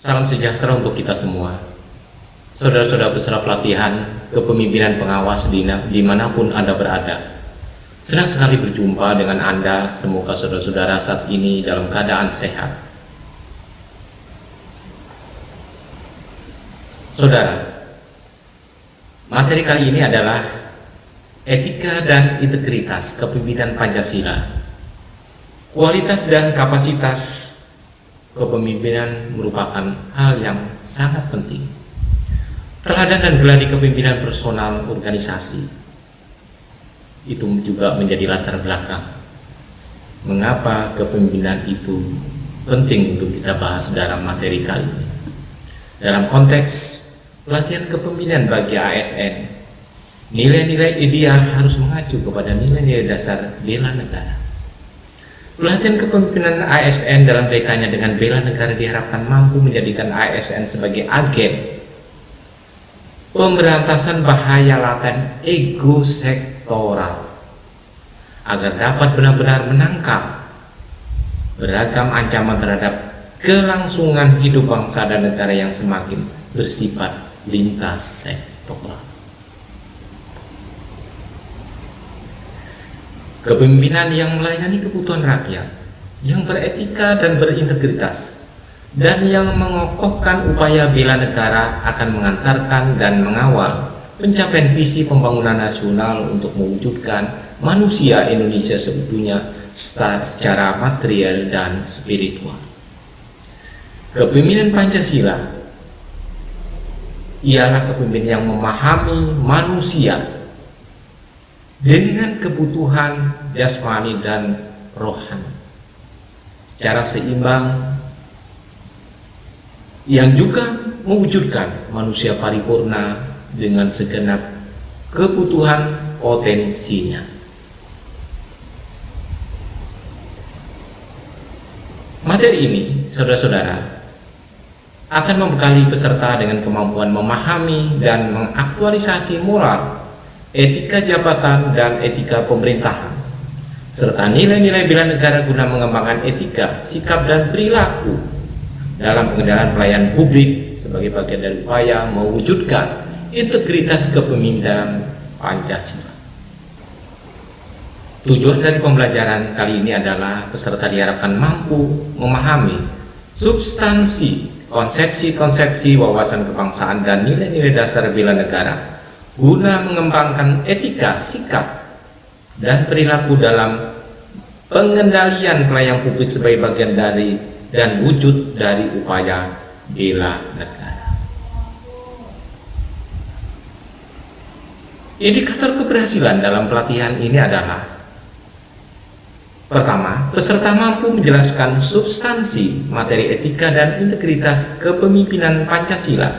Salam sejahtera untuk kita semua. Saudara-saudara peserta pelatihan kepemimpinan pengawas dimanapun Anda berada. Senang sekali berjumpa dengan Anda. Semoga saudara-saudara saat ini dalam keadaan sehat. Saudara, materi kali ini adalah etika dan integritas kepemimpinan Pancasila. Kualitas dan kapasitas kepemimpinan merupakan hal yang sangat penting. Teladan dan geladi kepemimpinan personal organisasi itu juga menjadi latar belakang mengapa kepemimpinan itu penting untuk kita bahas dalam materi kali ini. Dalam konteks pelatihan kepemimpinan bagi ASN, nilai-nilai ideal harus mengacu kepada nilai-nilai dasar bela negara. Pelatihan kepemimpinan ASN dalam kaitannya dengan bela negara diharapkan mampu menjadikan ASN sebagai agen pemberantasan bahaya laten ego sektoral agar dapat benar-benar menangkap beragam ancaman terhadap kelangsungan hidup bangsa dan negara yang semakin bersifat lintas sektoral. Kepemimpinan yang melayani kebutuhan rakyat, yang beretika dan berintegritas, dan yang mengokohkan upaya bela negara akan mengantarkan dan mengawal pencapaian visi pembangunan nasional untuk mewujudkan manusia Indonesia seutuhnya secara material dan spiritual. Kepemimpinan Pancasila ialah kepemimpinan yang memahami manusia dengan kebutuhan jasmani dan rohani secara seimbang, yang juga mewujudkan manusia paripurna dengan segenap kebutuhan potensinya. Materi ini, saudara-saudara, akan membekali peserta dengan kemampuan memahami dan mengaktualisasi moral, etika jabatan, dan etika pemerintahan, serta nilai-nilai bela negara guna mengembangkan etika, sikap, dan perilaku dalam pengendalian pelayanan publik sebagai bagian dari upaya mewujudkan integritas kepemimpinan Pancasila. Tujuan dari pembelajaran kali ini adalah peserta diharapkan mampu memahami substansi, konsepsi-konsepsi wawasan kebangsaan dan nilai-nilai dasar bela negara guna mengembangkan etika, sikap, dan perilaku dalam pengendalian pelayanan publik sebagai bagian dari dan wujud dari upaya bela negara. Indikator keberhasilan dalam pelatihan ini adalah: pertama, peserta mampu menjelaskan substansi materi etika dan integritas kepemimpinan Pancasila.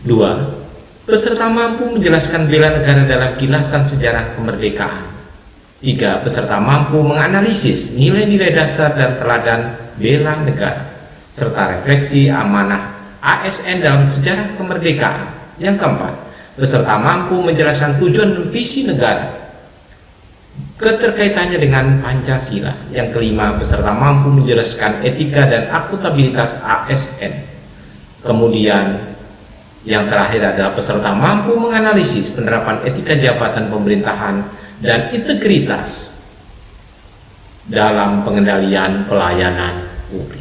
Dua, peserta mampu menjelaskan bela negara dalam kilasan sejarah kemerdekaan. Tiga, peserta mampu menganalisis nilai-nilai dasar dan teladan bela negara serta refleksi amanah ASN dalam sejarah kemerdekaan. Yang keempat, peserta mampu menjelaskan tujuan dan visi negara keterkaitannya dengan Pancasila. Yang kelima, peserta mampu menjelaskan etika dan akuntabilitas ASN. Kemudian yang terakhir adalah peserta mampu menganalisis penerapan etika jabatan pemerintahan dan integritas dalam pengendalian pelayanan publik.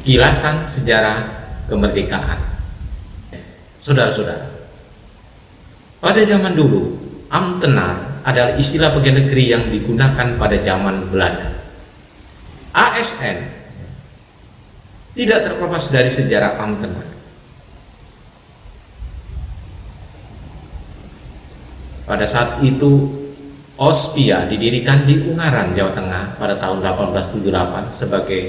Kilasan sejarah kemerdekaan. Saudara-saudara, pada zaman dulu, Ambtenaar adalah istilah pegawai negeri yang digunakan pada zaman Belanda. ASN tidak terlepas dari sejarah Ambtenaar. Pada saat itu, Ospia didirikan di Ungaran, Jawa Tengah pada tahun 1878 sebagai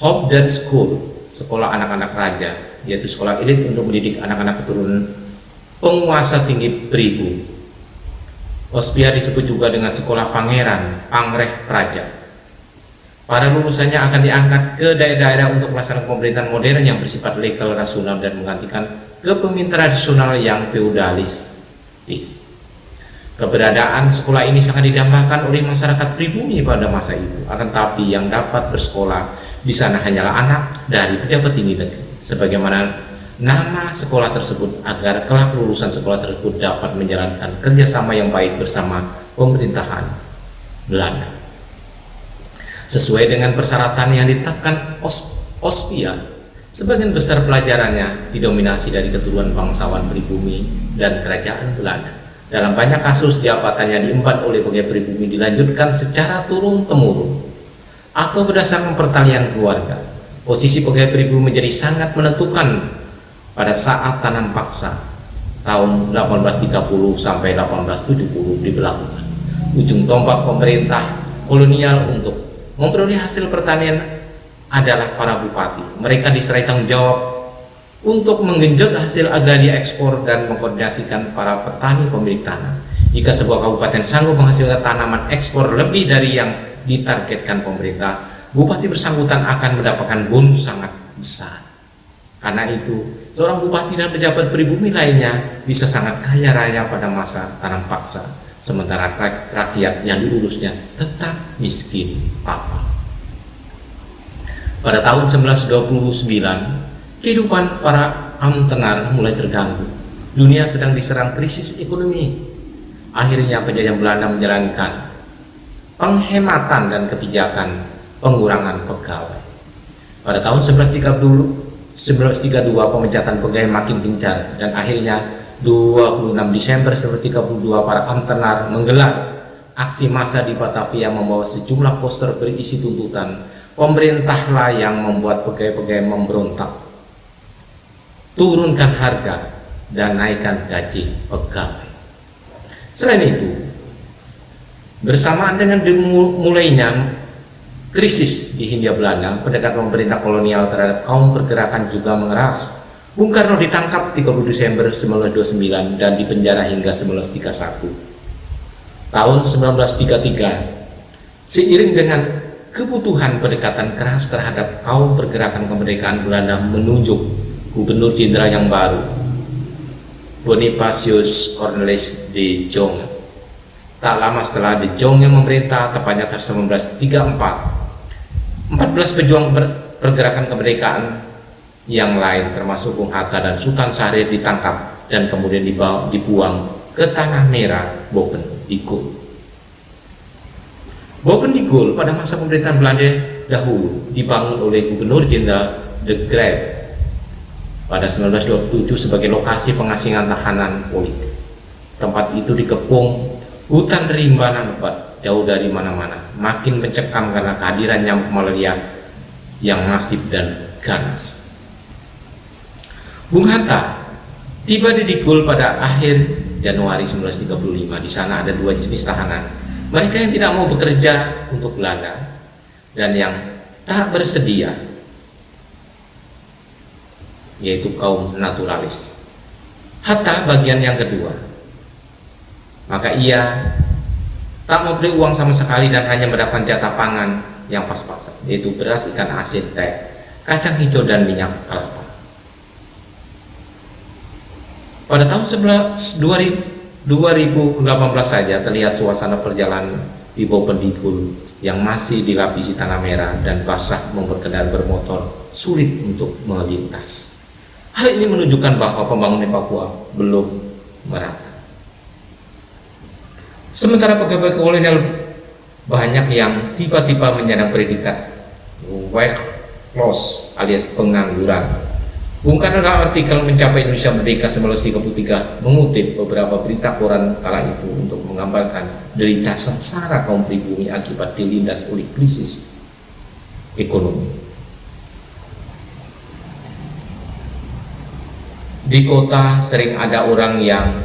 Hofdar School, sekolah anak-anak raja, yaitu sekolah elit untuk mendidik anak-anak keturunan penguasa tinggi pribumi. Ospia disebut juga dengan sekolah pangeran, pangreh praja. Para lulusannya akan diangkat ke daerah-daerah untuk melaksanakan pemerintahan modern yang bersifat legal, rasional, dan menggantikan kepemimpinan tradisional yang feudalistis. Keberadaan sekolah ini sangat didambakan oleh masyarakat pribumi pada masa itu. Akan tetapi yang dapat bersekolah di sana hanyalah anak dari pejabat tinggi negeri. Sebagaimana nama sekolah tersebut, agar kelak lulusan sekolah tersebut dapat menjalankan kerjasama yang baik bersama pemerintahan Belanda. Sesuai dengan persyaratan yang ditetapkan Ospia, sebagian besar pelajarannya didominasi dari keturunan bangsawan pribumi dan kerajaan Belanda. Dalam banyak kasus, jabatan yang diemban oleh pegawai pribumi dilanjutkan secara turun-temurun atau berdasarkan pertalian keluarga. Posisi pegawai pribumi menjadi sangat menentukan pada saat tanam paksa tahun 1830 sampai 1870 diberlakukan. Ujung tombak pemerintah kolonial untuk memperoleh hasil pertanian adalah para bupati. Mereka diserai tanggung jawab untuk menggenjot hasil agraria ekspor dan mengkoordinasikan para petani pemilik tanah. Jika sebuah kabupaten sanggup menghasilkan tanaman ekspor lebih dari yang ditargetkan pemerintah, bupati bersangkutan akan mendapatkan bonus sangat besar. Karena itu, seorang bupati dan pejabat pribumi lainnya bisa sangat kaya raya pada masa tanam paksa, sementara rakyat yang diurusnya tetap miskin papa. Pada tahun 1929, kehidupan para Amtenar mulai terganggu. Dunia sedang diserang krisis ekonomi. Akhirnya penjajah Belanda menjalankan penghematan dan kebijakan pengurangan pegawai. Pada tahun 1932 pemecatan pegawai makin gencar, dan akhirnya 26 Desember 1932 para Amtenar menggelar aksi massa di Batavia membawa sejumlah poster berisi tuntutan pemerintahlah yang membuat pegawai-pegawai memberontak, turunkan harga dan naikkan gaji pegawai. Selain itu, bersamaan dengan dimulainya krisis di Hindia Belanda, pendekatan pemerintah kolonial terhadap kaum pergerakan juga mengeras. Bung Karno ditangkap 30 Desember 1929 dan dipenjara hingga 1931. Tahun 1933, seiring dengan kebutuhan pendekatan keras terhadap kaum pergerakan kemerdekaan, Belanda menunjuk gubernur jenderal yang baru, Bonifacius Cornelis de Jong. Tak lama setelah de Jong yang memerintah, tepatnya tahun 1934, 14 pejuang pergerakan kemerdekaan yang lain termasuk Bung Hatta dan Sultan Syahrir ditangkap dan kemudian dibuang ke Tanah Merah Boven-Diegoel. Boven-Diegoel pada masa pemerintahan Belanda dahulu dibangun oleh Gubernur Jenderal de Graaf pada 1927 sebagai lokasi pengasingan tahanan politik. Tempat itu dikepung hutan rimba lebat jauh dari mana-mana, makin mencekam karena kehadiran nyamuk malaria yang masif dan ganas. Bung Hatta tiba di Diegoel pada akhir Januari 1935. Di sana ada dua jenis tahanan, mereka yang tidak mau bekerja untuk Belanda dan yang tak bersedia, yaitu kaum naturalis. Hatta bagian yang kedua, maka ia tak mau beli uang sama sekali dan hanya mendapatkan jatah pangan yang pas-pasan, yaitu beras, ikan asin, teh, kacang hijau, dan minyak kelapa. Pada tahun 2018 saja terlihat suasana perjalanan di Boven-Diegoel yang masih dilapisi tanah merah dan basah membuat kendaraan bermotor sulit untuk melintas. Hal ini menunjukkan bahwa pembangunan Papua belum merata. Sementara pegawai kolonial banyak yang tiba-tiba menyandang predikat white loss alias pengangguran. Bung Karno dalam artikel Mencapai Indonesia Merdeka 1933 mengutip beberapa berita koran kala itu untuk menggambarkan derita sengsara kaum pribumi akibat dilindas oleh krisis ekonomi. Di kota sering ada orang yang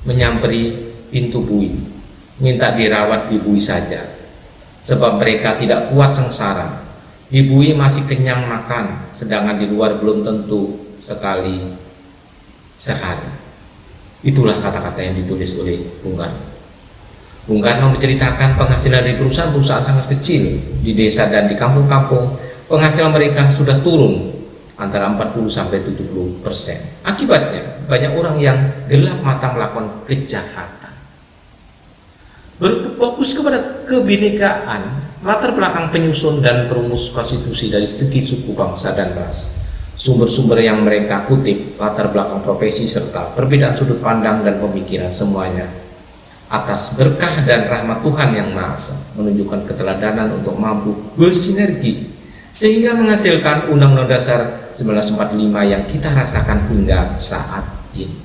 menyamperi pintu bui, minta dirawat di bui saja, sebab mereka tidak kuat sengsara. Di bui masih kenyang makan, sedangkan di luar belum tentu sekali sehari. Itulah kata-kata yang ditulis oleh Bung Karno. Bung Karno menceritakan penghasilan dari perusahaan-perusahaan sangat kecil di desa dan di kampung-kampung. Penghasilan mereka sudah turun antara 40-70%. Akibatnya banyak orang yang gelap mata melakukan kejahatan. Berfokus kepada kebinekaan, latar belakang penyusun dan perumus konstitusi dari segi suku, bangsa, dan ras. Sumber-sumber yang mereka kutip, latar belakang profesi, serta perbedaan sudut pandang dan pemikiran, semuanya atas berkah dan rahmat Tuhan Yang Maha Esa menunjukkan keteladanan untuk mampu bersinergi sehingga menghasilkan Undang-Undang Dasar 1945 yang kita rasakan hingga saat ini.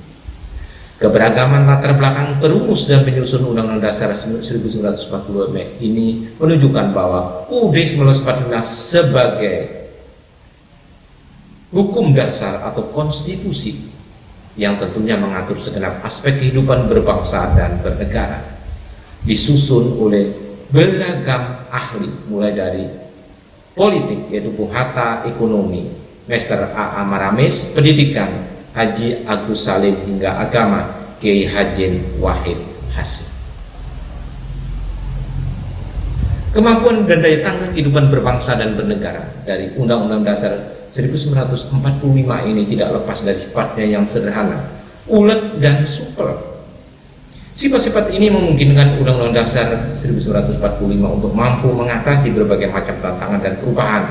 Keberagaman latar belakang perumus dan penyusun Undang-Undang Dasar 1945 ini menunjukkan bahwa UUD 1945 sebagai hukum dasar atau konstitusi yang tentunya mengatur segenap aspek kehidupan berbangsa dan bernegara, disusun oleh beragam ahli mulai dari politik yaitu Bung Hatta, ekonomi Mr. A. Maramis, pendidikan Haji Agus Salim, hingga agama Kiai Haji Wahid Hasyim. Kemampuan dan daya tahan kehidupan berbangsa dan bernegara dari Undang-Undang Dasar 1945 ini tidak lepas dari sifatnya yang sederhana, ulet dan supel. Sifat-sifat ini memungkinkan Undang-Undang Dasar 1945 untuk mampu mengatasi berbagai macam tantangan dan perubahan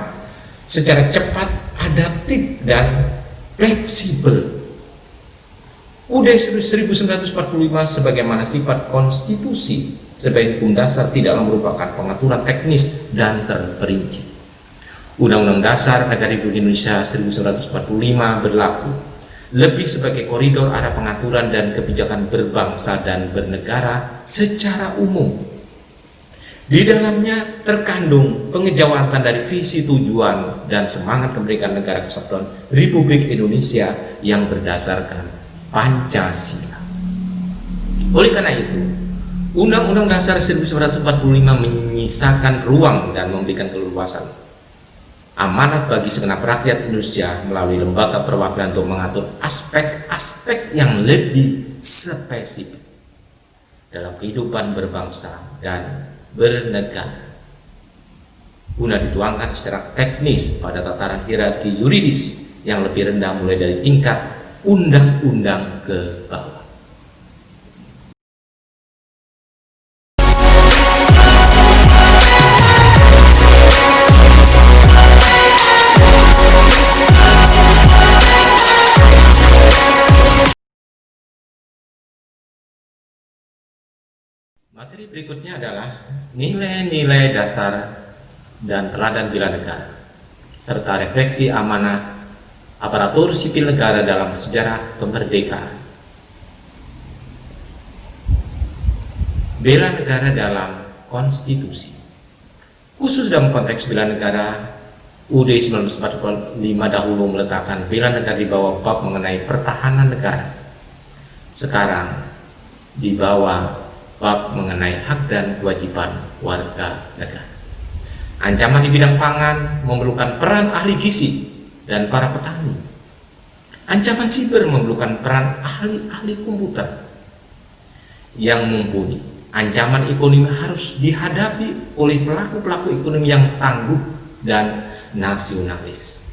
secara cepat, adaptif, dan fleksibel. UUD 1945 sebagaimana sifat konstitusi sebagai hukum dasar tidaklah merupakan pengaturan teknis dan terperinci. Undang-Undang Dasar Negara Republik Indonesia 1945 berlaku lebih sebagai koridor arah pengaturan dan kebijakan berbangsa dan bernegara secara umum. Di dalamnya terkandung pengejawatan dari visi, tujuan, dan semangat kemerdekaan negara kesatuan Republik Indonesia yang berdasarkan Pancasila. Oleh karena itu, Undang-Undang Dasar 1945 menyisakan ruang dan memberikan keleluasan amanat bagi segenap rakyat Indonesia melalui lembaga perwakilan untuk mengatur aspek-aspek yang lebih spesifik dalam kehidupan berbangsa dan bernegara, guna dituangkan secara teknis pada tataran hierarki yuridis yang lebih rendah mulai dari tingkat undang-undang ke bawah. Materi berikutnya adalah nilai-nilai dasar dan teladan bela negara serta refleksi amanah aparatur sipil negara dalam sejarah kemerdekaan. Bela negara dalam konstitusi. Khusus dalam konteks bela negara, UUD 1945 dahulu meletakkan bela negara di bawah bab mengenai pertahanan negara. Sekarang di bawah bab mengenai hak dan kewajiban warga negara. Ancaman di bidang pangan memerlukan peran ahli gizi dan para petani. Ancaman siber memerlukan peran ahli-ahli komputer yang mumpuni. Ancaman ekonomi harus dihadapi oleh pelaku-pelaku ekonomi yang tangguh dan nasionalis.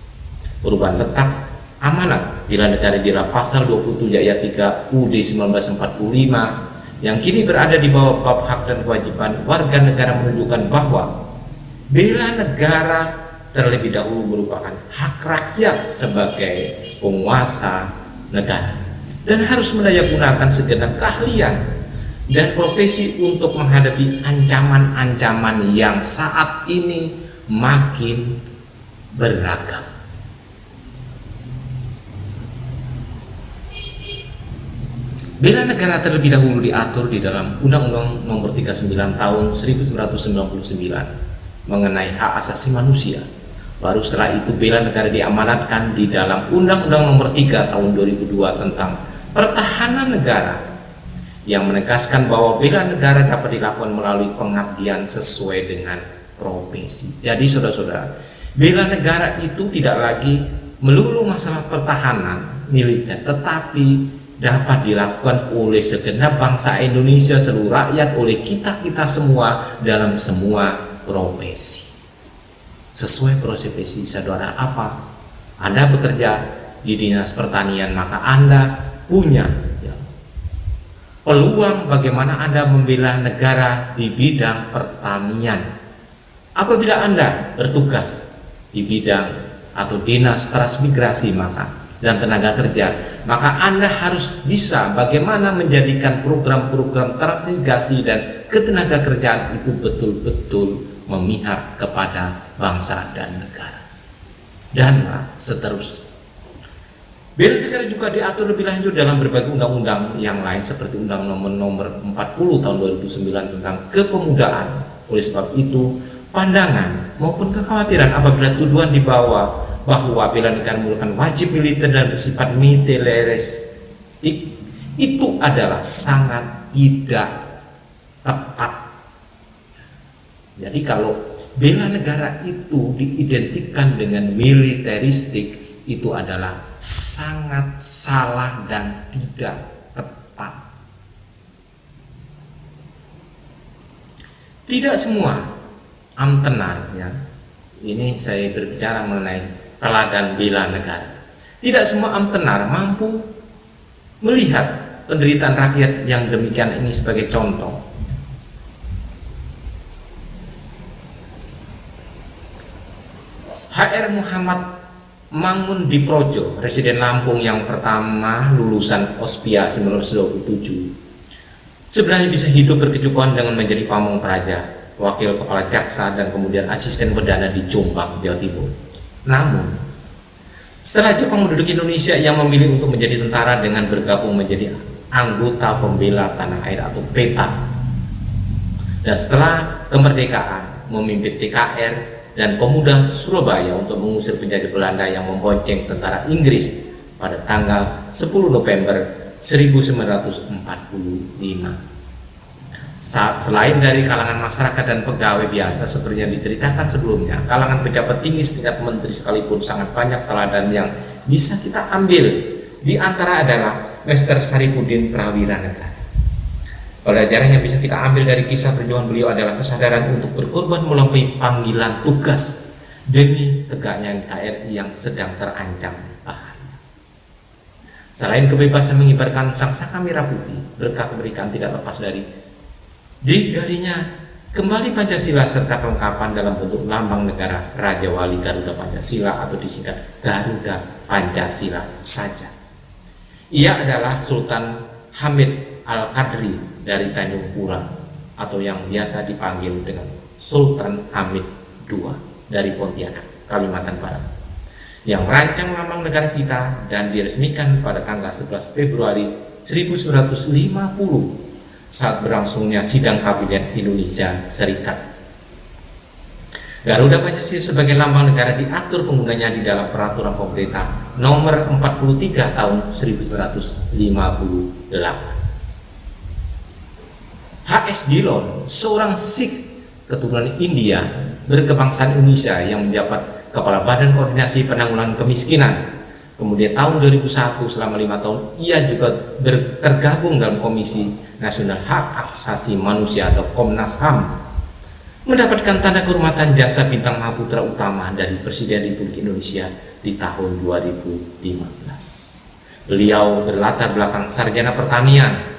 Perubahan letak amanat bela negara di dalam pasal 27 ayat 3 UUD 1945 yang kini berada di bawah bab hak dan kewajiban warga negara menunjukkan bahwa bela negara terlebih dahulu merupakan hak rakyat sebagai penguasa negara dan harus mendayagunakan segenap keahlian dan profesi untuk menghadapi ancaman-ancaman yang saat ini makin beragam. Bela negara terlebih dahulu diatur di dalam Undang-Undang Nomor 39 Tahun 1999 mengenai hak asasi manusia. Baru setelah itu bela negara diamanatkan di dalam Undang-Undang Nomor 3 Tahun 2002 tentang Pertahanan Negara yang menegaskan bahwa bela negara dapat dilakukan melalui pengabdian sesuai dengan profesi. Jadi saudara-saudara, bela negara itu tidak lagi melulu masalah pertahanan militer, tetapi dapat dilakukan oleh segenap bangsa Indonesia, seluruh rakyat, oleh kita-kita semua dalam semua profesi. Sesuai profesi saudara apa? Anda bekerja di dinas pertanian, maka Anda punya peluang bagaimana Anda membela negara di bidang pertanian. Apabila Anda bertugas di bidang atau dinas transmigrasi dan tenaga kerja, maka Anda harus bisa bagaimana menjadikan program-program transmigrasi dan ketenaga kerjaan itu betul-betul memihak kepada bangsa dan negara. Dan seterusnya. Bela negara juga diatur lebih lanjut dalam berbagai undang-undang yang lain seperti Undang-Undang Nomor 40 Tahun 2009 tentang Kepemudaan. Oleh sebab itu, pandangan maupun kekhawatiran apabila tuduhan dibawa bahwa bela negara merupakan wajib militer dan bersifat militeristik itu adalah sangat tidak tepat. Jadi kalau bela negara itu diidentikan dengan militeristik, itu adalah sangat salah dan tidak tepat. Tidak semua amtenar, ini saya berbicara mengenai teladan bela negara. Tidak semua amtenar mampu melihat penderitaan rakyat yang demikian ini sebagai contoh. HR Muhammad Mangundiprojo, Residen Lampung yang pertama lulusan Ospia 1927, sebenarnya bisa hidup berkecukupan dengan menjadi pamong praja, wakil kepala jaksa, dan kemudian asisten perdana di Jombang, Jawa Timur. Namun, setelah Jepang menduduki Indonesia, ia memilih untuk menjadi tentara dengan bergabung menjadi anggota pembela tanah air atau PETA. Dan setelah kemerdekaan, memimpin TKR dan pemuda Surabaya untuk mengusir penjajah Belanda yang membonceng tentara Inggris pada tanggal 10 November 1945. Selain dari kalangan masyarakat dan pegawai biasa seperti yang diceritakan sebelumnya, kalangan pejabat tinggi setingkat menteri sekalipun sangat banyak teladan yang bisa kita ambil. Di antara adalah Mr. Saripudin Prawira Negara. Pelajaran yang bisa kita ambil dari kisah perjuangan beliau adalah kesadaran untuk berkorban melampaui panggilan tugas demi tegaknya NKRI yang sedang terancam bahaya. Selain kebebasan mengibarkan sangsaka merah putih, berkah kemerdekaan tidak lepas dari digalinya kembali Pancasila serta kelengkapan dalam bentuk lambang negara Raja Wali Garuda Pancasila atau disingkat Garuda Pancasila saja. Ia adalah Sultan Hamid Al-Qadri dari Tanjung Pura atau yang biasa dipanggil dengan Sultan Hamid II dari Pontianak, Kalimantan Barat, yang merancang lambang negara kita dan diresmikan pada tanggal 11 Februari 1950 saat berlangsungnya sidang kabinet Indonesia Serikat. Garuda Pancasila sebagai lambang negara diatur penggunanya di dalam peraturan pemerintah nomor 43 tahun 1958. H.S. Dillon, seorang Sikh keturunan India berkebangsaan Indonesia yang menjabat Kepala Badan Koordinasi Penanggulangan Kemiskinan. Kemudian tahun 2001 selama 5 tahun ia juga tergabung dalam Komisi Nasional Hak Asasi Manusia atau Komnas HAM, mendapatkan tanda kehormatan jasa bintang Mahaputra Utama dari Presiden Republik Indonesia di tahun 2015. Beliau berlatar belakang sarjana pertanian.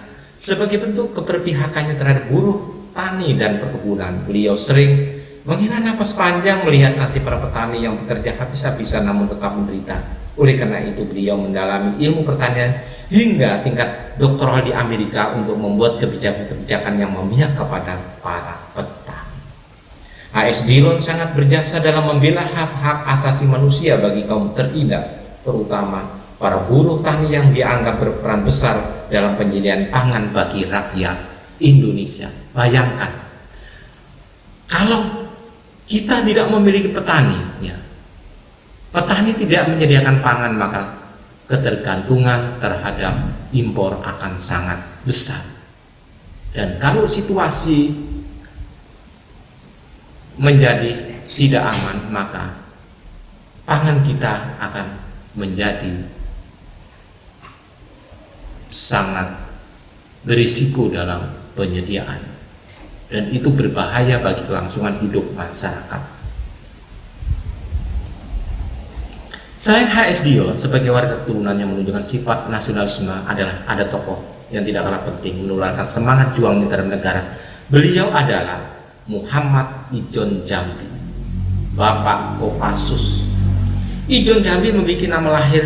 Sebagai bentuk keberpihakannya terhadap buruh tani dan perkebunan, beliau sering menghela napas panjang melihat nasib para petani yang bekerja habis-habisan namun tetap menderita. Oleh karena itu beliau mendalami ilmu pertanian hingga tingkat doktoral di Amerika untuk membuat kebijakan-kebijakan yang memihak kepada para petani. H.S. Dillon sangat berjasa dalam membela hak-hak asasi manusia bagi kaum tertindas, terutama para buruh tani yang dianggap berperan besar dalam penyediaan pangan bagi rakyat Indonesia. Bayangkan, kalau kita tidak memiliki petani, petani tidak menyediakan pangan, maka ketergantungan terhadap impor akan sangat besar. Dan kalau situasi menjadi tidak aman, maka pangan kita akan menjadi sangat berisiko dalam penyediaan, dan itu berbahaya bagi kelangsungan hidup masyarakat. Selain H.S. Dion sebagai warga keturunan yang menunjukkan sifat nasionalisme, ada tokoh yang tidak kalah penting menularkan semangat juang terhadap negara. Beliau adalah Muhammad Ijon Jambi, Bapak Kopassus. Ijon Jambi memiliki nama lahir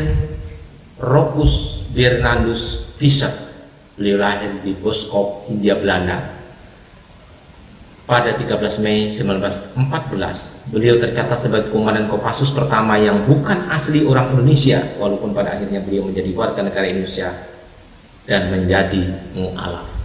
Rocus Bernardus Visser. Beliau lahir di Boskop, Hindia Belanda pada 13 Mei 1914. Beliau tercatat sebagai komandan Kopassus pertama yang bukan asli orang Indonesia, walaupun pada akhirnya beliau menjadi warga negara Indonesia dan menjadi mu'alaf.